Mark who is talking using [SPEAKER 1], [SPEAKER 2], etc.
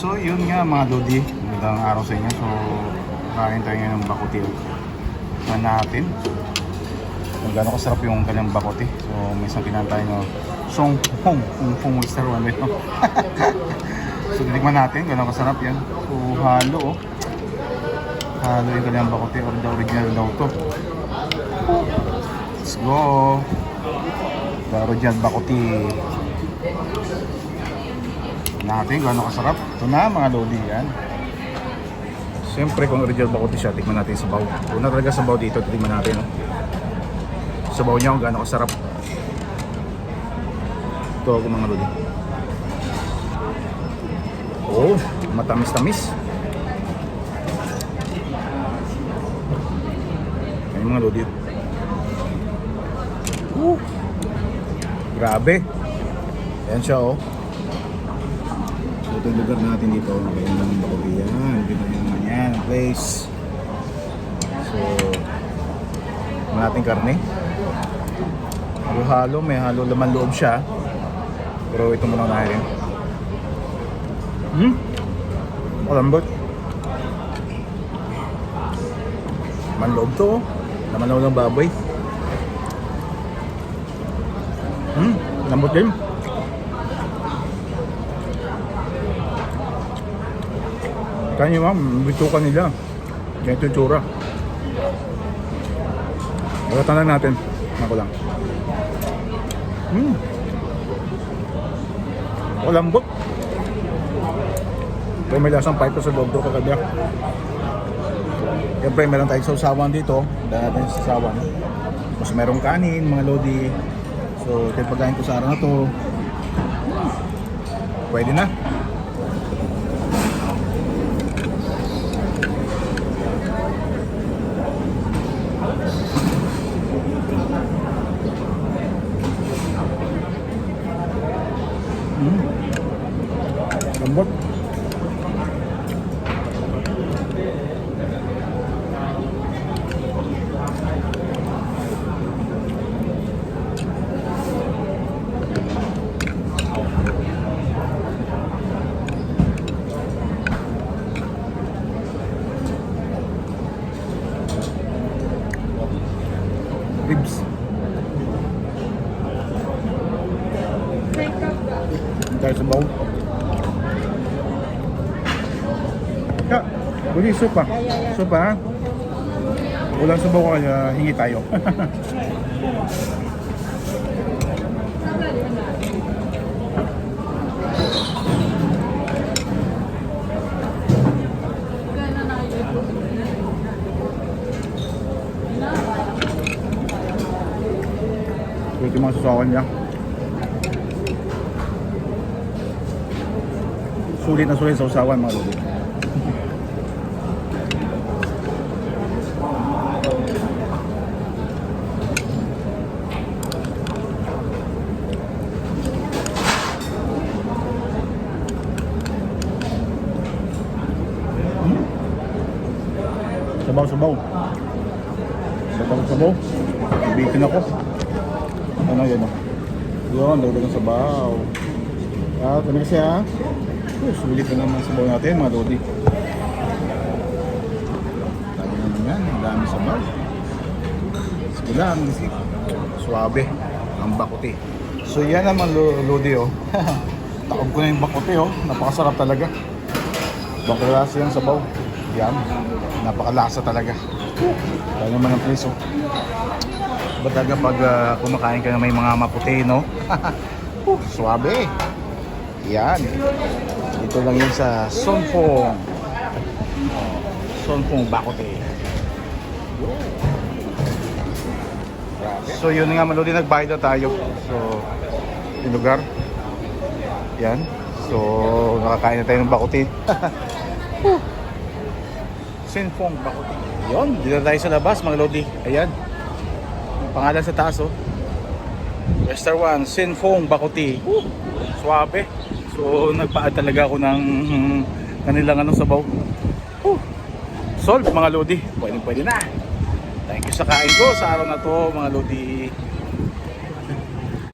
[SPEAKER 1] So yun nga mga Lodi, magandang araw sa inyo. So kain tayo ngayon ng bakuti natin. Kung gano'n kasarap yung kanyang bakuti. So may isang kinain tayo ng Song Fong Oyster One. So tinikman natin, gano'n kasarap yan. So halo halo yung kanyang bakuti, or the original daw to. Let's go! The original bakuti natin, gano'n kasarap. Ito na mga Lodi, yan. Siyempre kung original bakuti siya, tikman natin sa sabaw. Kung na talaga sabaw dito, tikman natin, no? Sabaw niya kung gano'n kasarap. Ito ako mga Lodi. Oh, matamis-tamis. Yan mga Lodi. Grabe. Yan siya, oh. Ito yung lugar natin dito. Ngayon lang ang bakuti yan. Dito naman yan. Place. So, natin karne. Halo-halo. May halo laman loob siya. Pero ito muna natin. Malambot. Laman loob to. Laman loob ng baboy. Lambot din. Kanya ma'am, bitukan nila. Ganito yung tsura. Bagatan lang natin. Ako lang. Lambot. Pero may lasang pipe sa loob doon kakabya. Siyempre meron tayong sausawan dito. Dahil natin sa sausawan. Tapos merong kanin, mga Lodi. So ito yung pagkain ko sa araw na to. Pwede na. Lambot. Ribs. Tayo sa baw. Ya, buli supa. Supa, ha? Walang sabaw kaya hingi tayo. Ito yung mga susawan niya. Sulit na sulit sa usawan mga Lodi. Sabaw-sabaw. Sabaw-sabaw. Bitin ako. Ano yan, yun, dagdagan sabaw. Ano kasi, ha? Sulit na naman sabaw natin mga Lodi. Lagi naman yan, ang dami sabaw. Sigula, ang gisik. Suwabe ang bakuti. So yan naman Lodi, oh. Takob ko na yung bakuti, oh. Napakasarap talaga. Bangkalasa yung sabaw. Yan, napakalasa talaga. Kaya naman ang place, oh. Ba't talaga pag kumakain ka na may mga maputi, no? Suwabe. Yan. Dito lang yun sa Son Fong. Son Fong bakuti. So yun nga, Lodi, nagbayad na tayo. So, yung lugar. Yan. So, nakakain na tayo ng bakuti. Son Fong bakuti. Yun, dito tayo sa labas mga Lodi. Ayan. Pangalan sa taas, oh. Western One, Son Fong bakuti. Suwabe. So nagpaad talaga ako ng kanilang sabaw. Solve mga Lodi. Pwede na. Thank you sa kain ko sa araw na to mga Lodi.